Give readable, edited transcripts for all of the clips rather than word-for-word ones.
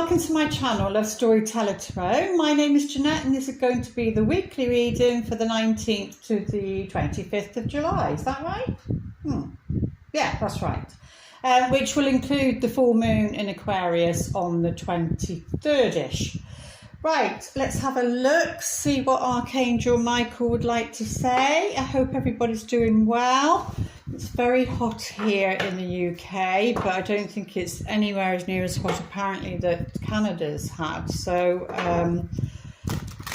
welcome to my channel, Love Storyteller Tarot. My name is Jeanette and this is going to be the weekly reading for the 19th to the 25th of July. Is that right? Yeah, that's right. Which will include the full moon in Aquarius on the 23rd-ish. Right, let's have a look, see what Archangel Michael would like to say. I hope everybody's doing well. It's very hot here in the UK, but I don't think it's anywhere as near as hot apparently that Canada's had. So,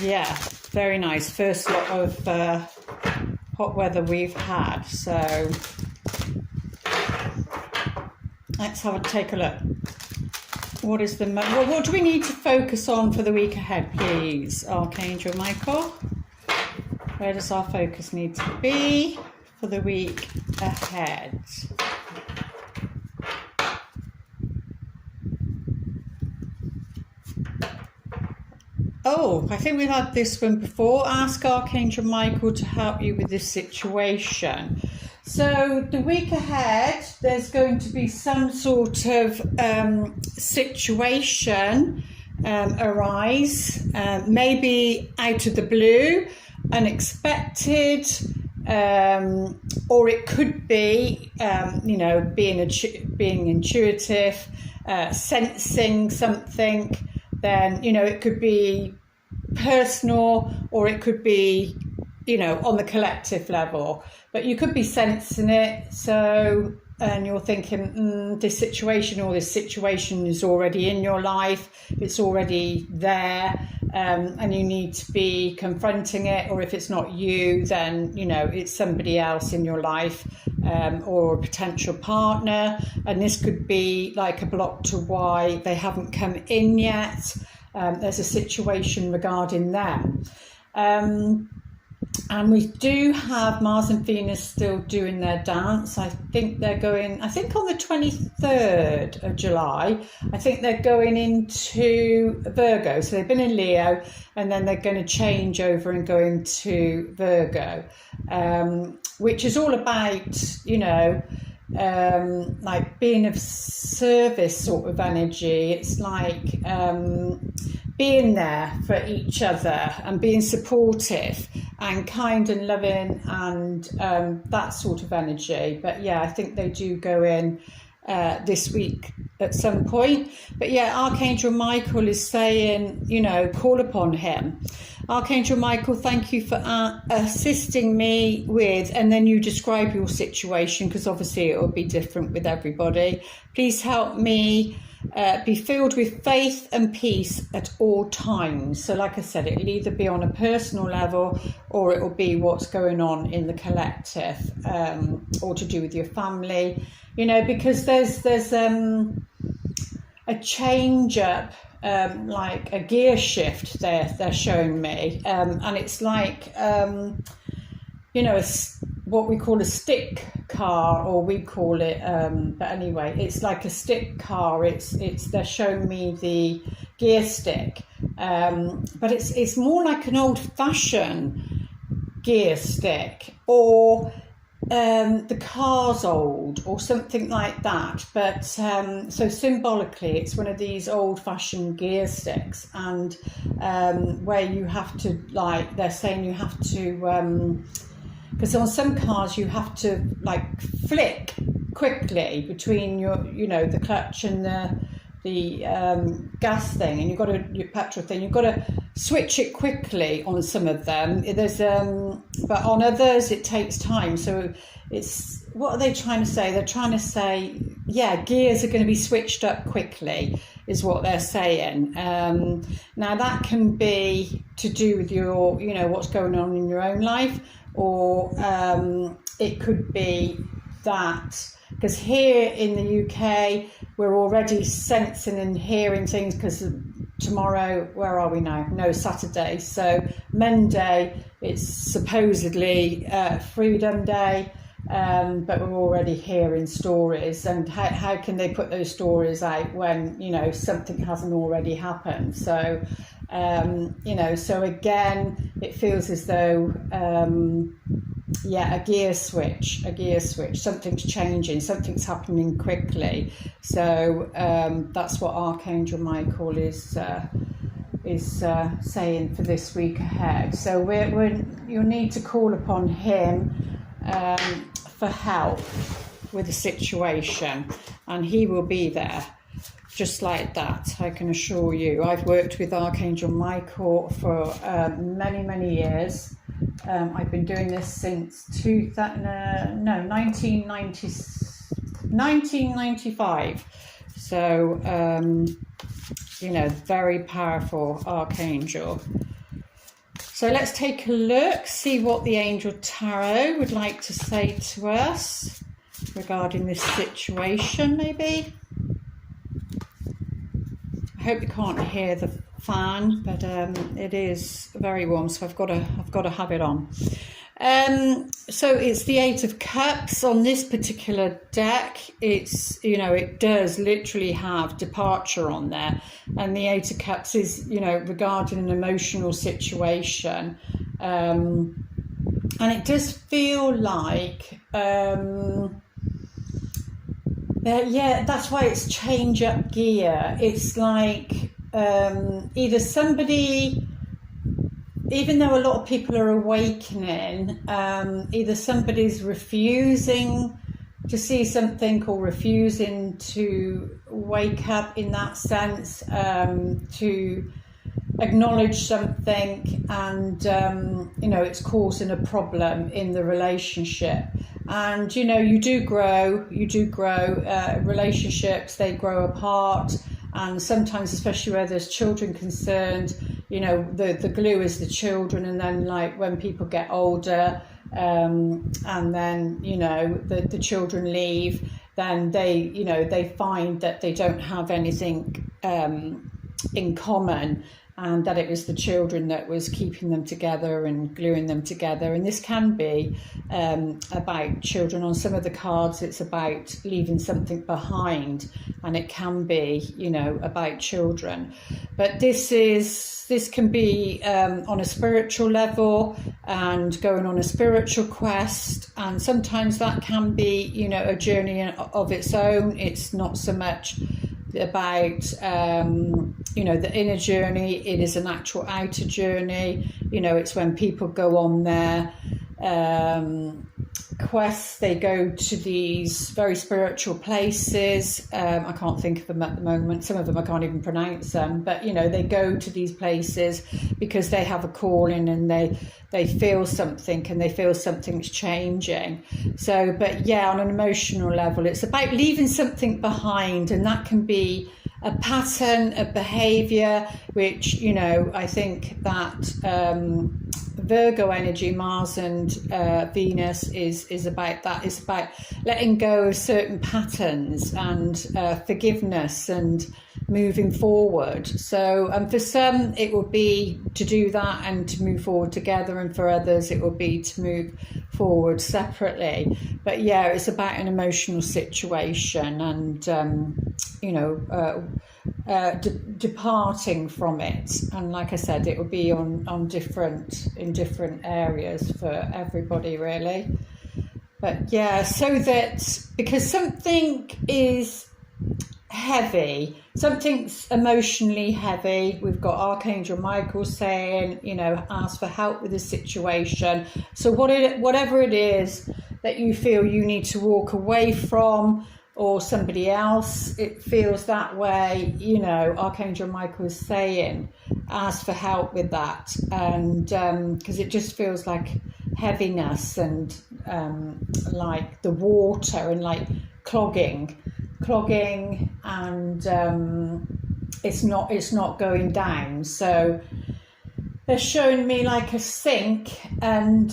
yeah, very nice. First lot of hot weather we've had. So, let's take a look. What do we need to focus on for the week ahead, please, Archangel Michael? Where does our focus need to be for the week ahead? Oh, I think we've had this one before. Ask Archangel Michael to help you with this situation. So the week ahead, there's going to be some sort of situation arise, maybe out of the blue, unexpected, or it could be, you know, being intuitive, sensing something. Then, you know, it could be personal or it could be, you know, on the collective level. But you could be sensing it, so, and you're thinking, this situation is already in your life, it's already there, and you need to be confronting it, or if it's not you, then, you know, it's somebody else in your life, or a potential partner, and this could be like a block to why they haven't come in yet. There's a situation regarding them. And we do have Mars and Venus still doing their dance. I think they're going, on the 23rd of July, I think they're going into Virgo. So they've been in Leo and then they're going to change over and go into Virgo, which is all about, you know, like being of service sort of energy. It's like being there for each other and being supportive and kind and loving and that sort of energy. But yeah, I think they do go in this week at some point. But yeah, Archangel Michael is saying, you know, call upon him. Archangel Michael, thank you for assisting me with, and then you describe your situation, because obviously it will be different with everybody. Please help me be filled with faith and peace at all times. So like I said, it'll either be on a personal level or it will be what's going on in the collective, or to do with your family, you know, because there's a change up, like a gear shift they're showing me, and it's like, you know, what we call a stick car, or we call it, but anyway, it's like a stick car. They're showing me the gear stick, but it's more like an old-fashioned gear stick, or the car's old or something like that. But so symbolically it's one of these old-fashioned gear sticks, and where you have to, like, they're saying you have to, because on some cars you have to like flick quickly between your, you know, the clutch and the gas thing, and your petrol thing, you've got to switch it quickly on some of them. There's but on others it takes time. So it's, what are they trying to say? They're trying to say, yeah, gears are going to be switched up quickly, is what they're saying. Now that can be to do with your, you know, what's going on in your own life, or it could be that, because here in the UK we're already sensing and hearing things, because tomorrow, where are we now? No, Saturday. So Monday, it's supposedly Freedom Day, but we're already hearing stories. And how can they put those stories out when, you know, something hasn't already happened? So, you know, so again, it feels as though yeah, a gear switch. Something's changing, something's happening quickly. So that's what Archangel Michael is saying for this week ahead. So you'll need to call upon him for help with the situation, and he will be there just like that, I can assure you. I've worked with Archangel Michael for many years. I've been doing this since 1995. So very powerful archangel. So let's take a look, see what the Angel Tarot would like to say to us regarding this situation, maybe. I hope you can't hear the fan, but it is very warm, so I've got to have it on. So it's the Eight of Cups on this particular deck. It's, it does literally have departure on there, and the Eight of Cups is, regarding an emotional situation, and it does feel like that's why it's change up gear. It's like either somebody, even though a lot of people are awakening, either somebody's refusing to see something or refusing to wake up in that sense, to acknowledge something, and it's causing a problem in the relationship. And you do grow relationships, they grow apart, and sometimes, especially where there's children concerned, the glue is the children. And then, like, when people get older, and then the children leave, then they find that they don't have anything in common, and that it was the children that was keeping them together and gluing them together. And this can be about children. On some of the cards, it's about leaving something behind, and it can be, about children. But this can be on a spiritual level and going on a spiritual quest. And sometimes that can be, a journey of its own. It's not so much about the inner journey. It is an actual outer journey. It's when people go on their quests, they go to these very spiritual places. I can't think of them at the moment. Some of them I can't even pronounce them, but they go to these places because they have a calling, and they feel something, and they feel something's changing. So, but yeah, on an emotional level, it's about leaving something behind, and that can be a pattern, a behavior, which, I think that Virgo energy, Mars and Venus is about that. It's about letting go of certain patterns and forgiveness and moving forward. So for some it will be to do that and to move forward together, and for others it will be to move forward separately. But yeah, it's about an emotional situation, and departing from it. And like I said, it will be in different areas for everybody, really. But yeah, so that because something is heavy, something's emotionally heavy, we've got Archangel Michael saying, ask for help with the situation. So whatever it is that you feel you need to walk away from, or somebody else, it feels that way, Archangel Michael is saying, ask for help with that. And because it just feels like heaviness, and like the water, and like clogging, and it's not going down. So they're showing me like a sink, and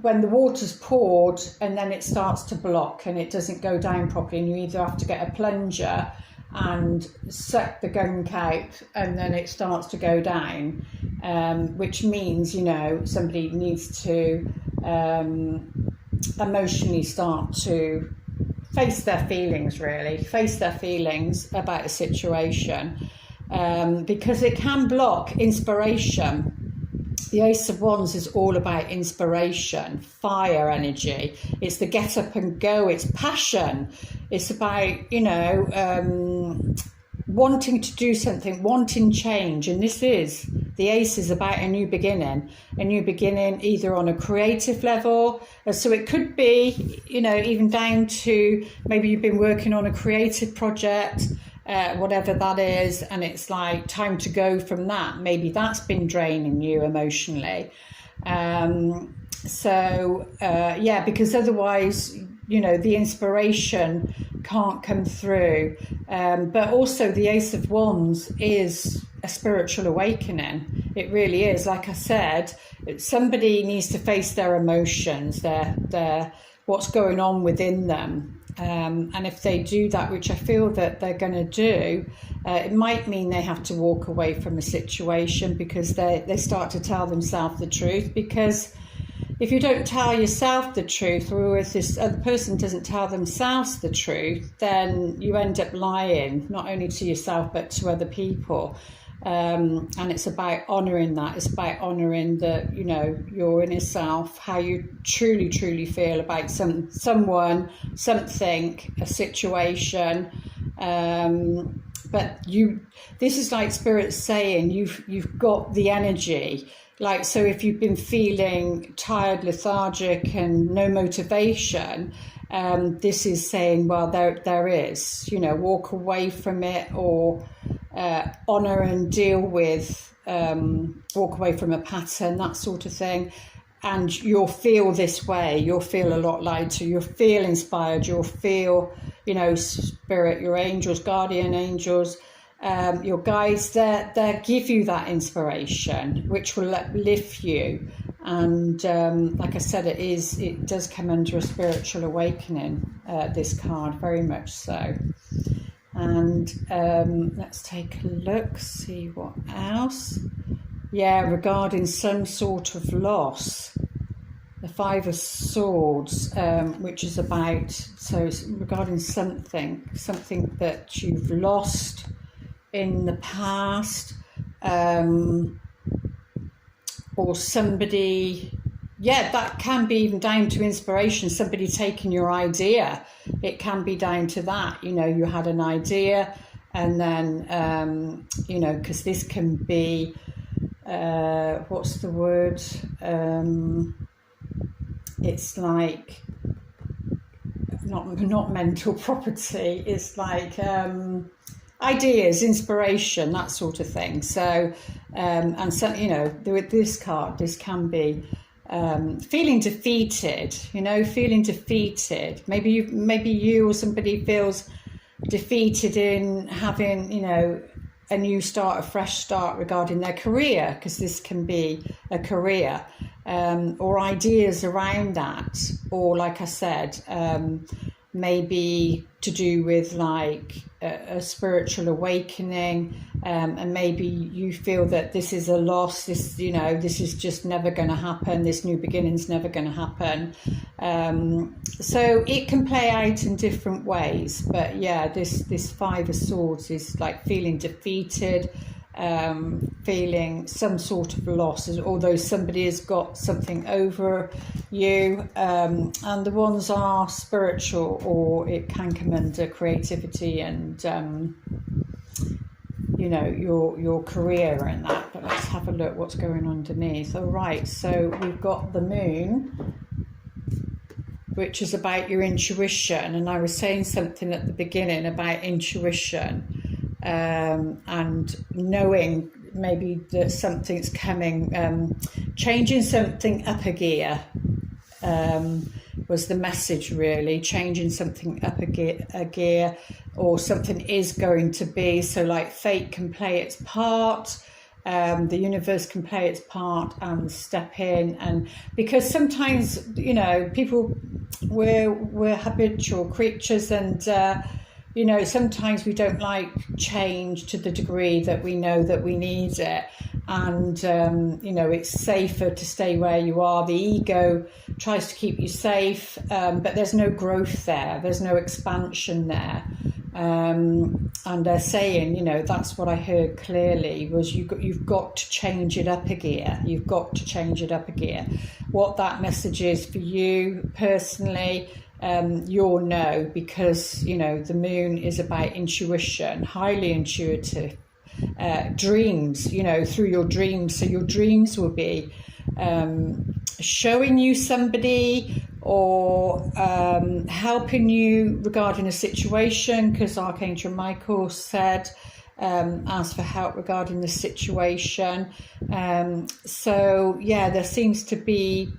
when the water's poured and then it starts to block and it doesn't go down properly, and you either have to get a plunger and suck the gunk out, and then it starts to go down, which means somebody needs to emotionally start to face their feelings about a situation, because it can block inspiration. the Ace of Wands is all about inspiration, fire energy. It's the get up and go. It's passion. It's about, wanting to do something, wanting change. And the Ace is about a new beginning either on a creative level. So it could be, even down to maybe you've been working on a creative project, whatever that is, and it's like time to go from that. Maybe that's been draining you emotionally. Because otherwise, the inspiration can't come through. But also the Ace of Wands is a spiritual awakening. It really is. Like I said, somebody needs to face their emotions, their what's going on within them. And if they do that, which I feel that they're going to do, it might mean they have to walk away from a situation because they start to tell themselves the truth. Because if you don't tell yourself the truth, or if this other person doesn't tell themselves the truth, then you end up lying, not only to yourself, but to other people. And it's about honouring that. It's about honouring your inner self, how you truly, truly feel about someone, something, a situation. But this is like Spirit saying you've got the energy. Like, so if you've been feeling tired, lethargic and no motivation, this is saying, well, there is, walk away from it, or honour and deal with, walk away from a pattern, that sort of thing. And you'll feel this way. You'll feel a lot lighter. You'll feel inspired. You'll feel, Spirit, your angels, guardian angels, your guides, they give you that inspiration, which will lift you. And like I said, it does come under a spiritual awakening, this card, very much so. And let's take a look, see what else. Yeah, regarding some sort of loss. The Five of Swords, which is about, so regarding something that you've lost in the past, or somebody, that can be even down to inspiration, somebody taking your idea. It can be down to that, you had an idea, and then, because this can be, what's the word? It's like, not mental property, it's like, ideas, inspiration, that sort of thing. So, and so, with this card, this can be feeling defeated. Feeling defeated. Maybe you or somebody feels defeated in having, a new start, a fresh start regarding their career, because this can be a career, or ideas around that, or like I said, maybe to do with like a spiritual awakening, and maybe you feel that this is a loss, this is just never going to happen, this new beginning's never going to happen. So it can play out in different ways, but this Five of Swords is like feeling defeated, feeling some sort of loss, although somebody has got something over you, and the ones are spiritual, or it can come under creativity and your career and that. But let's have a look what's going on underneath. All right, so we've got the Moon, which is about your intuition, and I was saying something at the beginning about intuition, and knowing maybe that something's coming, changing something up a gear, was the message, really. Changing something up a gear, or something is going to be. So like fate can play its part, the universe can play its part and step in. And because sometimes, people, we're habitual creatures, and sometimes we don't like change to the degree that we know that we need it. And, it's safer to stay where you are. The ego tries to keep you safe, but there's no growth there. There's no expansion there. And they're saying, you know, that's what I heard clearly, was you've got to change it up a gear. You've got to change it up a gear. What that message is for you personally, you'll know, because, you know, the moon is about intuition, highly intuitive, dreams, you know, through your dreams. So your dreams will be showing you somebody, or helping you regarding a situation, because Archangel Michael said, ask for help regarding the situation. So yeah, there seems to be,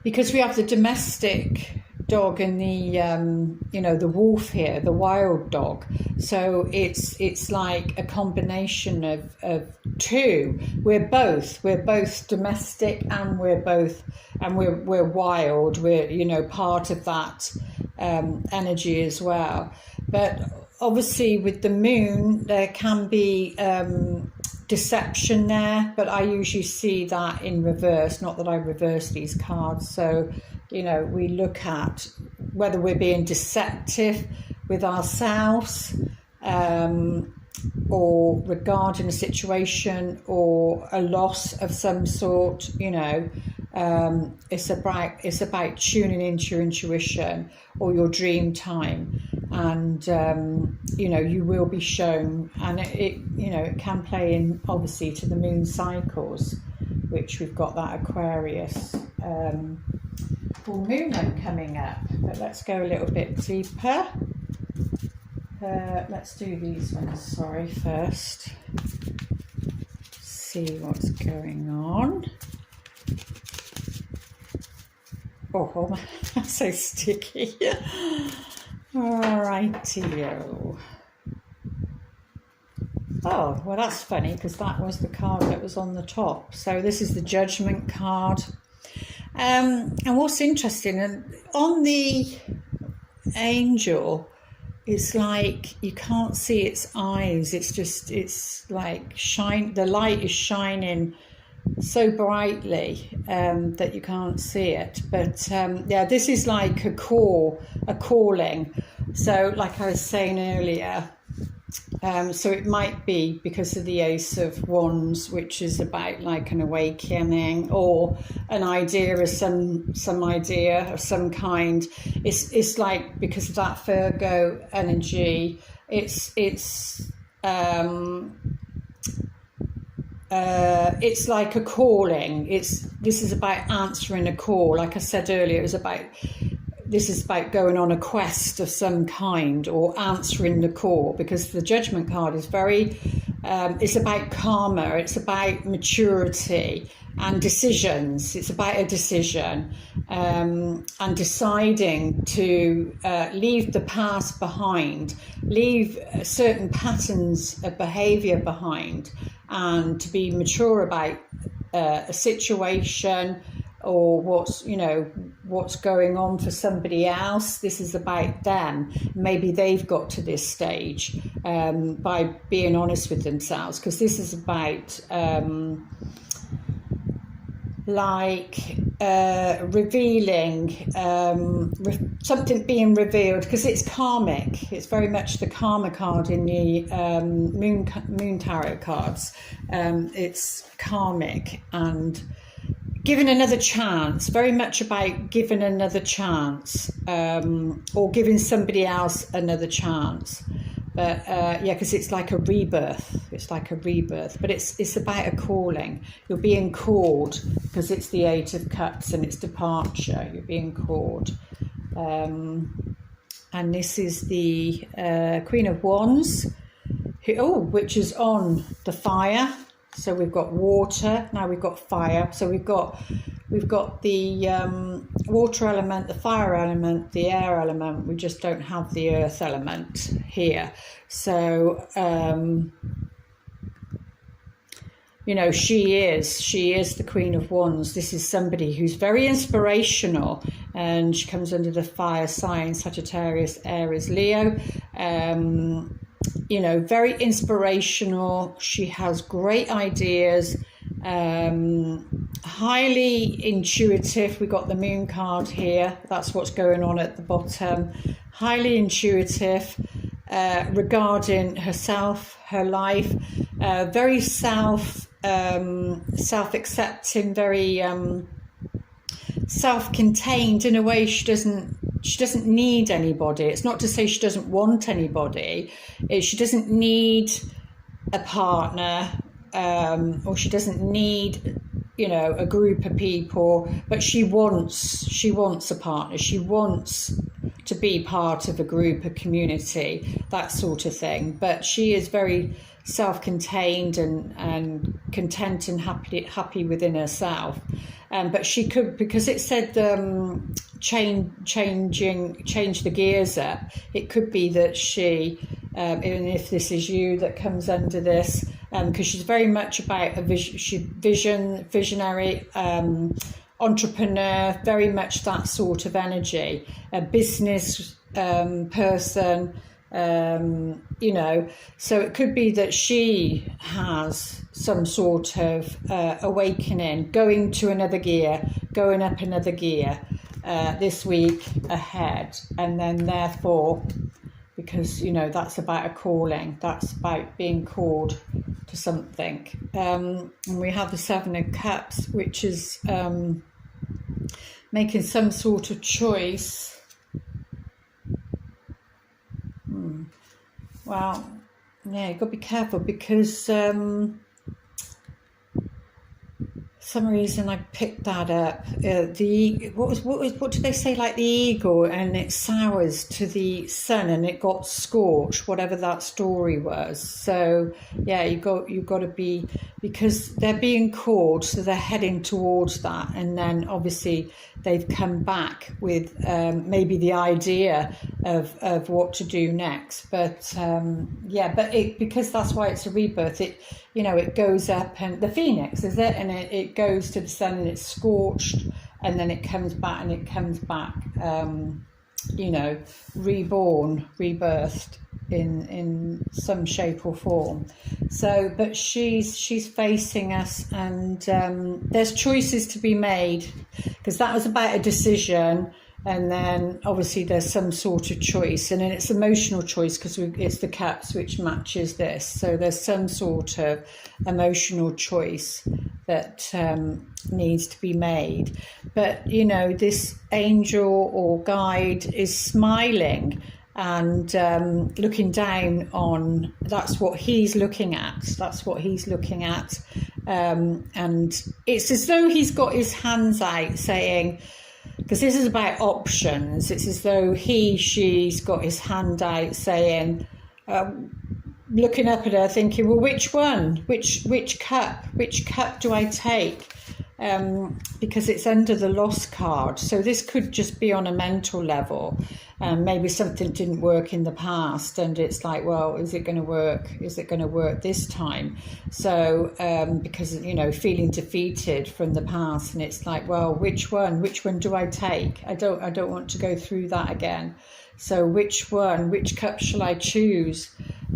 because we have the domestic dog and the you know, the wolf here, the wild dog. So it's like a combination of two. We're both domestic, and we're wild. We're, you know, part of that energy as well. But obviously with the moon there can be deception there, but I usually see that in reverse. Not that I reverse these cards. So, you know, we look at whether we're being deceptive with ourselves, or regarding a situation or a loss of some sort. You know, it's about tuning into your intuition or your dream time, and you know, you will be shown, and it you know, it can play in obviously to the moon cycles, which we've got that Aquarius full moon coming up. But let's go a little bit deeper. Let's do these ones, first. See what's going on. Oh, that's so sticky. Alrighty-o. Oh, well, that's funny, because that was the card that was on the top. So this is the Judgment card. And what's interesting, and on the angel, it's like you can't see its eyes. It's like the light is shining so brightly that you can't see it. But yeah, this is like a calling. So like I was saying earlier, so it might be because of the Ace of Wands, which is about like an awakening or an idea of some idea of some kind. It's like, because of that Virgo energy, it's like a calling. This is about answering a call. Like I said earlier, this is about going on a quest of some kind or answering the call, because the Judgment card is very, it's about karma, it's about maturity and decisions. It's about a decision, and deciding to leave the past behind, leave certain patterns of behaviour behind, and to be mature about a situation, or what's going on for somebody else. This is about them. Maybe they've got to this stage by being honest with themselves, because this is about revealing something being revealed, because it's karmic. It's very much the karma card in the moon tarot cards. It's karmic and giving another chance, very much about giving another chance, or giving somebody else another chance. But yeah, because it's like a rebirth. It's like a rebirth, but it's about a calling. You're being called, because it's the Eight of Cups and it's departure. You're being called, and this is the Queen of Wands, which is on the fire. So we've got water, now we've got fire. So we've got the water element, the fire element, the air element. We just don't have the earth element here. So she is the Queen of Wands. This is somebody who's very inspirational, and she comes under the fire sign, Sagittarius, Aries, Leo. Very inspirational. She has great ideas, and highly intuitive. We got the moon card here. That's what's going on at the bottom. Highly intuitive regarding herself, her life. Very self-accepting, very self-contained in a way. She doesn't need anybody. It's not to say she doesn't want anybody. She doesn't need a partner, or she doesn't need, you know, a group of people, but she wants a partner. She wants to be part of a group, a community, that sort of thing. But she is very self-contained and content and happy within herself. But she could, because it said change the gears up. It could be that she, even if this is you that comes under this, because she's very much about a visionary, entrepreneur, very much that sort of energy, a business person. You know, so it could be that she has some sort of awakening, going to another gear, going up another gear this week ahead, and then therefore, because, you know, that's about a calling, that's about being called to something. And we have the Seven of Cups, which is making some sort of choice. Well, yeah, you've got to be careful, because some reason I picked that up. What did they say? Like the eagle, and it sours to the sun, and it got scorched. Whatever that story was. So yeah, you've got to be, because they're being called, so they're heading towards that, and then obviously they've come back with maybe the idea of what to do next. But yeah, but because that's why it's a rebirth. It, you know, it goes up, and the phoenix, is it? And it goes to the sun, and it's scorched, and then it comes back, you know, reborn, rebirthed in some shape or form. So, but she's facing us, and there's choices to be made, because that was about a decision. And then obviously there's some sort of choice, and then it's emotional choice, because it's the cups, which matches this. So there's some sort of emotional choice that needs to be made. But, you know, this angel or guide is smiling and looking down on, that's what he's looking at. And it's as though he's got his hands out saying, because this is about options, it's as though she's got his hand out saying, looking up at her thinking, well, which one, which cup do I take? Because it's under the lost card. So this could just be on a mental level. Maybe something didn't work in the past, and it's like, well, is it going to work? Is it going to work this time? So because, you know, feeling defeated from the past, and it's like, well, which one do I take? I don't want to go through that again. So which cup shall I choose?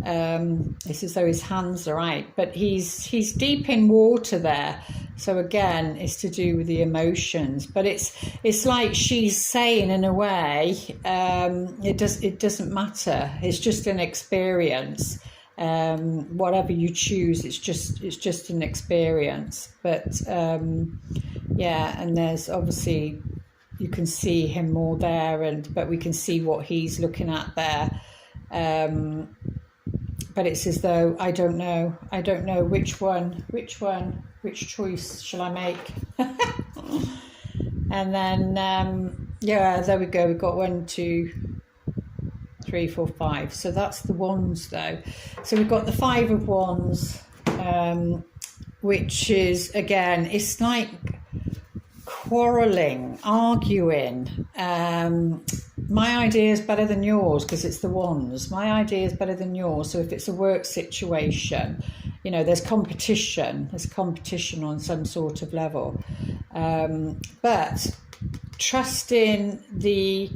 It's as though his hands are out, but he's deep in water there. So again, it's to do with the emotions, but it's like she's saying, in a way, it doesn't matter. It's just an experience. Whatever you choose, it's just an experience. But yeah, and there's obviously, you can see him more there, but we can see what he's looking at there. But it's as though, I don't know which choice shall I make? And then, yeah, there we go. We've got 1, 2, 3, 4, 5. So that's the wands, though. So we've got the 5 of wands, which is, again, it's like quarrelling, arguing. My idea is better than yours, because it's the wands. My idea is better than yours. So if it's a work situation, you know, there's competition on some sort of level. But trusting the,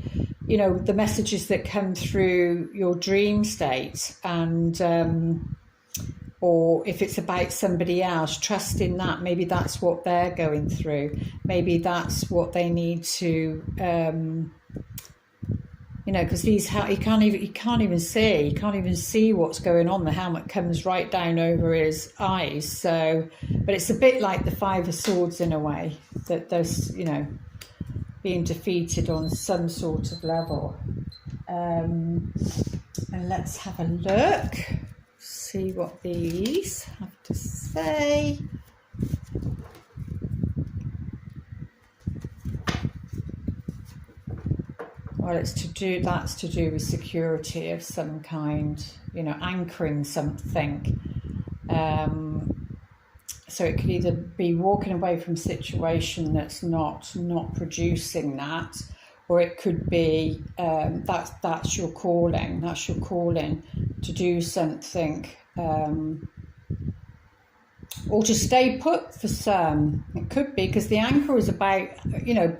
you know, the messages that come through your dream state, and or if it's about somebody else, trusting that maybe that's what they're going through, maybe that's what they need to because you can't even see what's going on. The helmet comes right down over his eyes. So, but it's a bit like the Five of Swords in a way, that there's being defeated on some sort of level. And let's have a look, see what these have to say. Well, that's to do with security of some kind, anchoring something. So it could either be walking away from a situation that's not producing that, or it could be that's your calling. That's your calling to do something, or to stay put for some. It could be because the anchor is about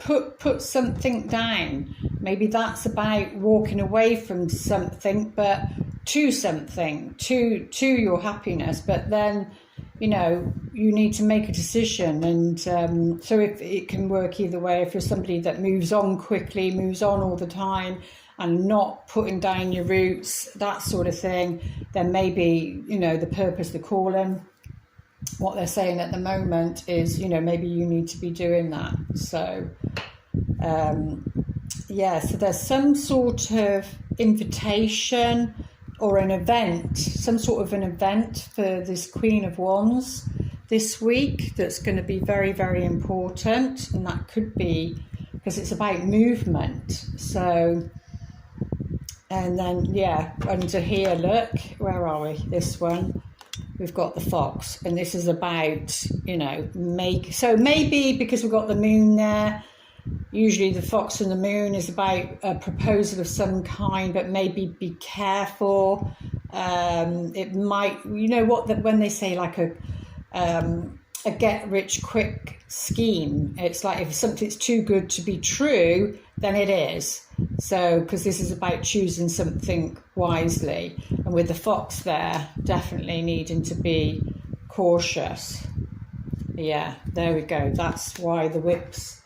put something down. Maybe that's about walking away from something, but to something, to your happiness. But then you need to make a decision, and so if it can work either way. If you're somebody that moves on quickly, moves on all the time, and not putting down your roots, that sort of thing, then maybe the purpose, the calling, what they're saying at the moment is maybe you need to be doing that. So so there's some sort of invitation or an event, some sort of an event for this Queen of Wands this week that's going to be very, very important. And that could be because it's about movement. So, and then, under here, look, where are we? This one. We've got the fox, and this is about, so maybe because we've got the moon there, usually the fox and the moon is about a proposal of some kind, but maybe be careful. It might, when they say like a get rich quick scheme, it's like if something's too good to be true, then it is. So, because this is about choosing something wisely, and with the fox there, definitely needing to be cautious. Yeah, there we go. That's why the whip's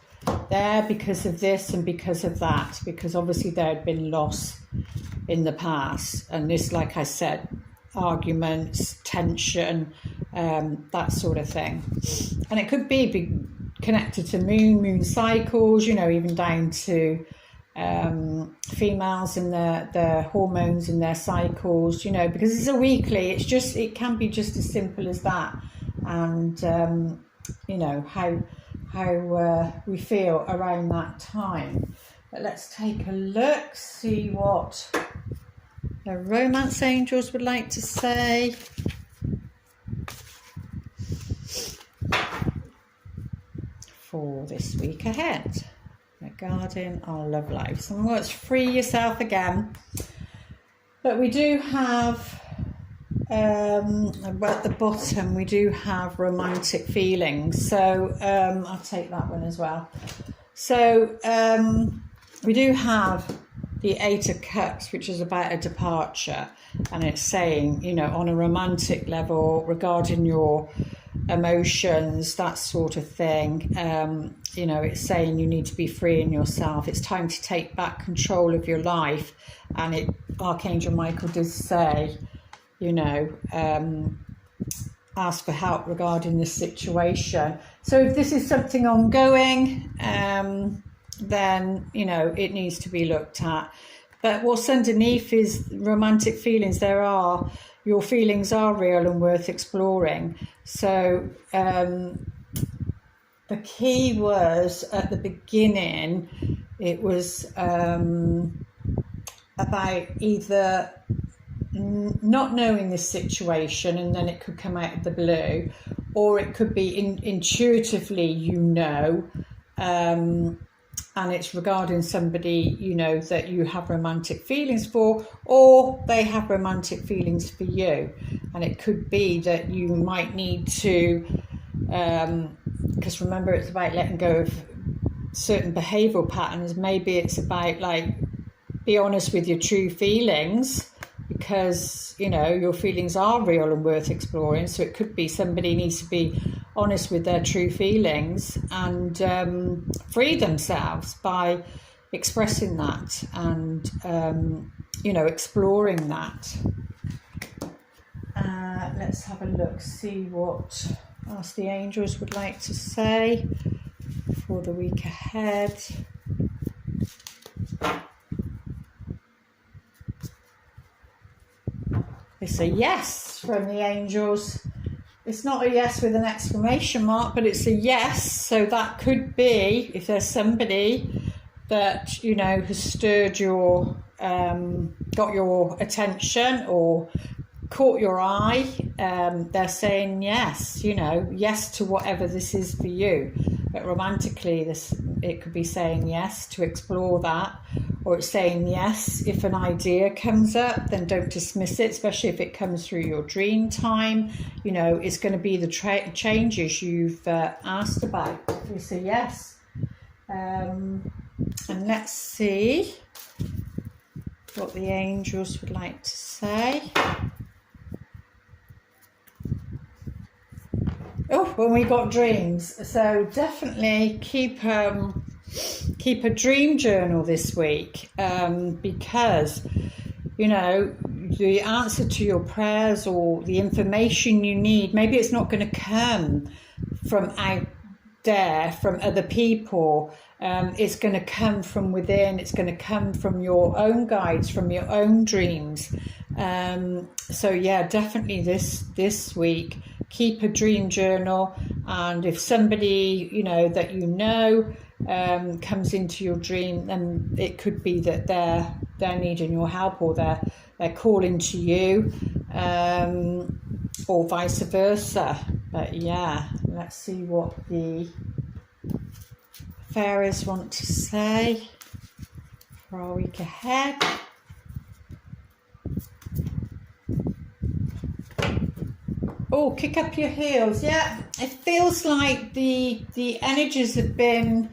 there, because of this and because of that, because obviously there had been loss in the past, and this, like I said, arguments, tension, that sort of thing. And it could be connected to moon cycles, even down to females and their hormones and their cycles, because it's a weekly, it can be just as simple as that. And how we feel around that time. But let's take a look, see what the romance angels would like to say. For this week ahead regarding our love life. So let's free yourself again. But we do have at the bottom we do have romantic feelings, so I'll take that one as well. So we do have the Eight of Cups, which is about a departure, and it's saying, on a romantic level regarding your emotions, that sort of thing, it's saying you need to be freeing yourself. It's time to take back control of your life. And Archangel Michael does say, ask for help regarding this situation. So if this is something ongoing, then it needs to be looked at. But what's underneath is romantic feelings. Your feelings are real and worth exploring. So the key was at the beginning, it was about either not knowing this situation, and then it could come out of the blue, or it could be intuitively, and it's regarding somebody, that you have romantic feelings for, or they have romantic feelings for you. And it could be that you might need to, because remember, it's about letting go of certain behavioural patterns. Maybe it's about, be honest with your true feelings because, you know, your feelings are real and worth exploring. So it could be somebody needs to be honest with their true feelings and free themselves by expressing that and, you know, exploring that. Let's have a look, see what else the angels would like to say for the week ahead. It's a yes from the angels. It's not a yes with an exclamation mark, but it's a yes. So that could be, if there's somebody that, you know, has stirred your, got your attention or caught your eye, they're saying yes, you know, yes to whatever this is for you. But romantically, it could be saying yes to explore that, or it's saying yes if an idea comes up, then don't dismiss it, especially if it comes through your dream time. You know, it's going to be the changes you've asked about. We say yes. And let's see what the angels would like to say. Oh, when we got dreams, so definitely keep a dream journal this week, because, you know, the answer to your prayers or the information you need, maybe it's not going to come from out there, from other people. It's going to come from within. It's going to come from your own guides, from your own dreams. So yeah, definitely this week, keep a dream journal. And if somebody, you know, that you know comes into your dream, then it could be that they're needing your help, or they're calling to you, or vice versa. But yeah, let's see what the fairies want to say for our week ahead. Oh, kick up your heels. Yeah, it feels like the energies have been,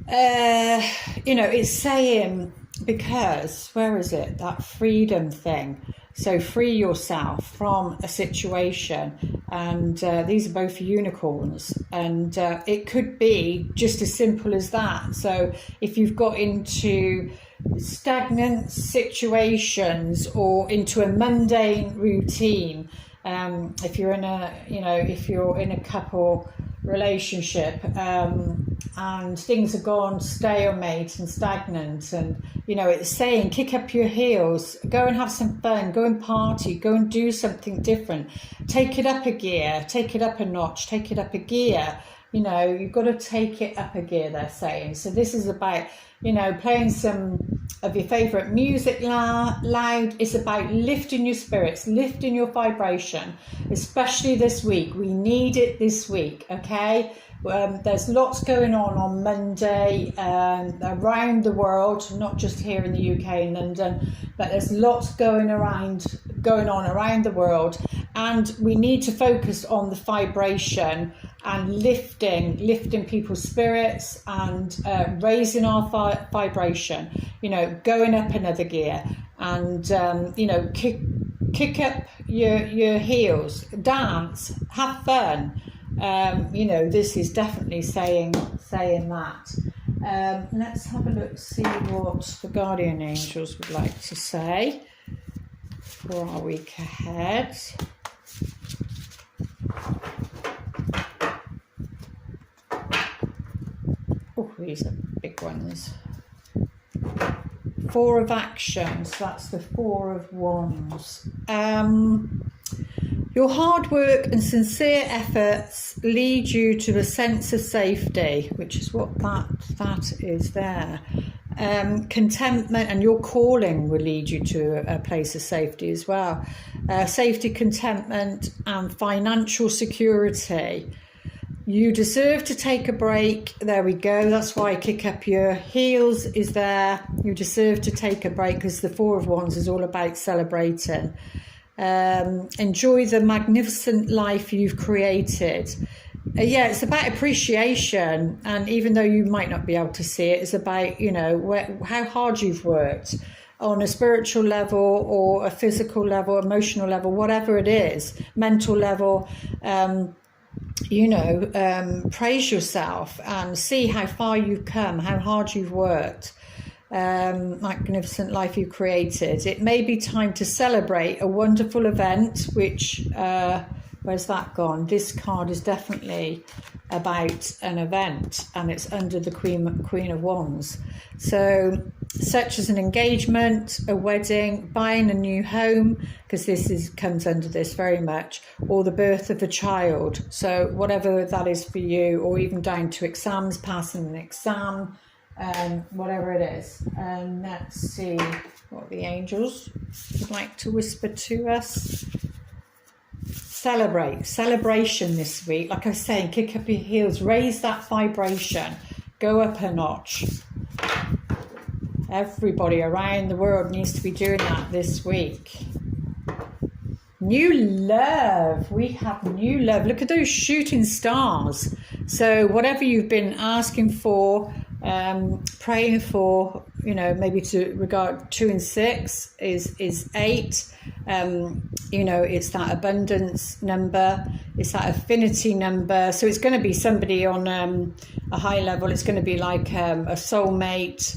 you know, it's saying, because, where is it? That freedom thing. So free yourself from a situation. And these are both unicorns. And it could be just as simple as that. So if you've got into stagnant situations or into a mundane routine, if you're in a couple relationship, and things have gone stalemate and stagnant, and, you know, it's saying kick up your heels, go and have some fun, go and party, go and do something different, take it up a gear, take it up a notch, take it up a gear. You know, you've got to take it up a gear, they're saying. So this is about, you know, playing some of your favourite music loud. It's about lifting your spirits, lifting your vibration, especially this week. We need it this week, okay? There's lots going on Monday around the world, not just here in the UK and London, but there's lots going on around the world, and we need to focus on the vibration and lifting people's spirits and raising our vibration, you know, going up another gear, and you know, kick up your heels, dance, have fun. You know, this is definitely saying that. Let's have a look, see what the guardian angels would like to say for our week ahead. Oh, these are big ones. Four of Actions, that's the Four of Wands. Your hard work and sincere efforts lead you to a sense of safety, which is what that is there. Contentment, and your calling will lead you to a place of safety as well. Safety, contentment, and financial security. You deserve to take a break. There we go. That's why kick up your heels is there. You deserve to take a break, because the Four of Wands is all about celebrating. Enjoy the magnificent life you've created. Yeah, it's about appreciation, and even though you might not be able to see it, it's about, you know, how hard you've worked, on a spiritual level or a physical level, emotional level, whatever it is, mental level, praise yourself and see how far you've come, how hard you've worked, magnificent life you created. It may be time to celebrate a wonderful event, which, where's that gone? This card is definitely about an event, and it's under the Queen of Wands. So, such as an engagement, a wedding, buying a new home, because this comes under this very much, or the birth of a child. So, whatever that is for you, or even down to exams, passing an exam, whatever it is. And let's see what the angels would like to whisper to us. Celebration this week. Like I was saying, kick up your heels, raise that vibration, go up a notch. Everybody around the world needs to be doing that this week. New love. We have new love. Look at those shooting stars. So whatever you've been asking for, praying for, maybe to regard 2 and 6 is 8. It's that abundance number. It's that affinity number. So it's going to be somebody on a high level. It's going to be like a soulmate,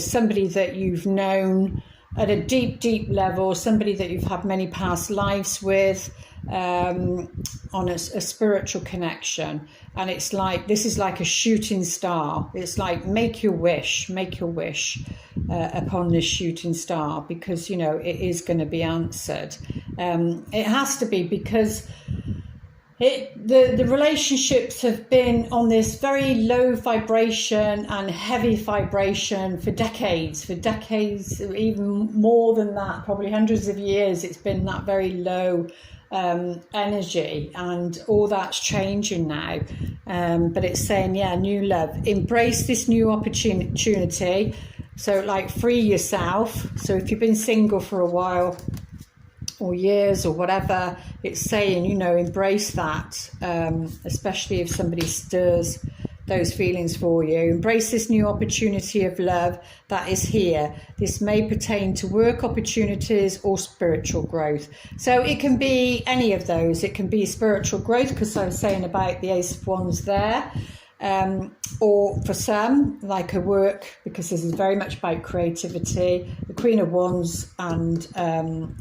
somebody that you've known at a deep, deep level, somebody that you've had many past lives with, on a spiritual connection. And it's like, this is like a shooting star. It's like, make your wish upon this shooting star, because, it is going to be answered. It has to be, because the relationships have been on this very low vibration and heavy vibration for decades, even more than that, probably hundreds of years. It's been that very low energy, and all that's changing now. But it's saying, new love. Embrace this new opportunity. So like, free yourself. So if you've been single for a while, or years or whatever, it's saying, embrace that, especially if somebody stirs those feelings for you. Embrace this new opportunity of love that is here. This may pertain to work opportunities or spiritual growth. So it can be any of those. It can be spiritual growth, because I was saying about the Ace of Wands there. Or for some, like a work, because this is very much about creativity, the Queen of Wands, and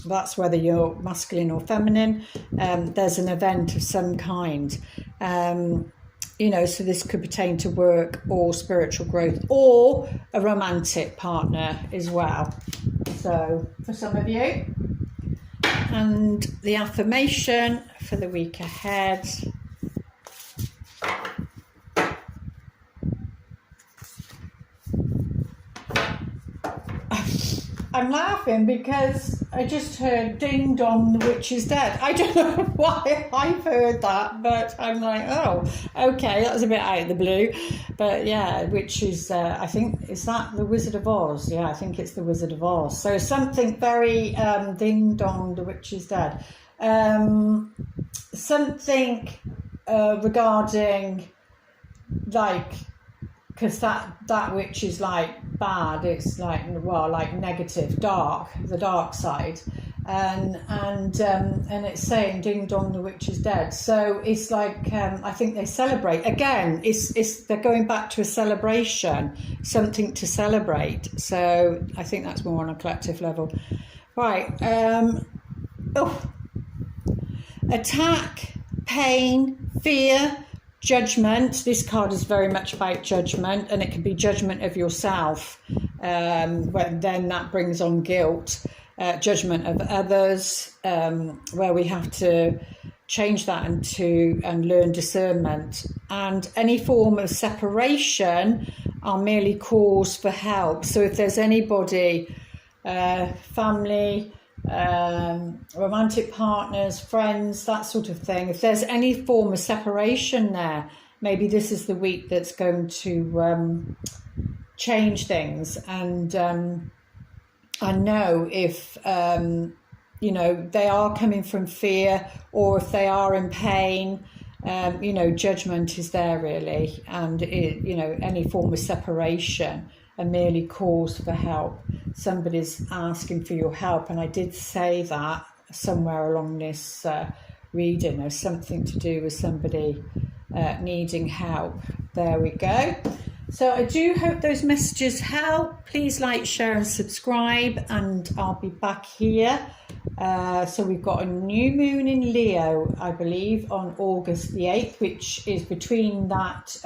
that's whether you're masculine or feminine. There's an event of some kind, so this could pertain to work or spiritual growth, or a romantic partner as well. So for some of you, and the affirmation for the week ahead. I'm laughing because I just heard ding dong, the witch is dead. I don't know why I've heard that, but I'm like, oh, okay, that was a bit out of the blue. But yeah, which is, I think, is that the Wizard of Oz? Yeah, I think it's the Wizard of Oz. So something very ding dong, the witch is dead. Something regarding, like, because that witch is like bad, it's like, well, like negative, dark, the dark side, and it's saying ding dong, the witch is dead. So it's like, I think they celebrate again. It's they're going back to a celebration, something to celebrate. So I think that's more on a collective level, right? Attack, pain, fear, judgment. This card is very much about judgment, and it can be judgment of yourself, but then that brings on guilt, judgment of others, where we have to change that and learn discernment. And any form of separation are merely calls for help. So if there's anybody, family, romantic partners, friends, that sort of thing, if there's any form of separation there, maybe this is the week that's going to change things. And I know if they are coming from fear, or if they are in pain, judgment is there really, and any form of separation merely calls for help. Somebody's asking for your help, and I did say that somewhere along this reading. There's something to do with somebody needing help. There we go. So I do hope those messages help. Please like, share and subscribe, and I'll be back here. So we've got a new moon in Leo, I believe, on August the 8th, which is between that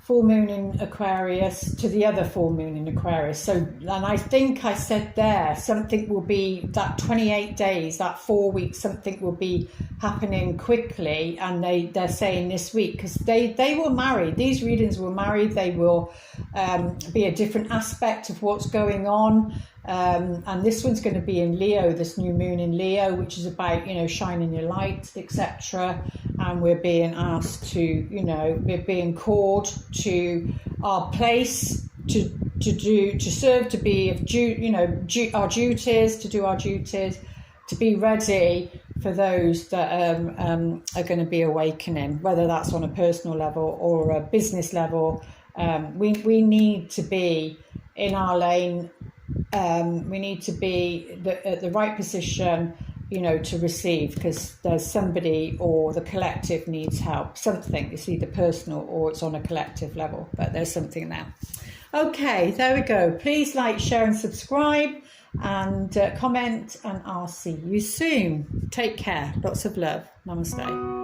full moon in Aquarius to the other full moon in Aquarius. So, and I think I said there, something will be, that 28 days, that 4 weeks, something will be happening quickly. And they're saying this week, because they will marry, these readings will marry, they will be a different aspect of what's going on. And this one's going to be in Leo, this new moon in Leo, which is about, shining your light, etc. And we're being asked to, we're being called to our place, to serve, to be of our duties, to do our duties, to be ready for those that are going to be awakening, whether that's on a personal level or a business level. We need to be in our lane. We need to be at the right position, to receive, because there's somebody or the collective needs help. Something, it's either personal or it's on a collective level, but there's something there. Okay, there we go. Please like, share and subscribe, and comment, and I'll see you soon. Take care. Lots of love. Namaste.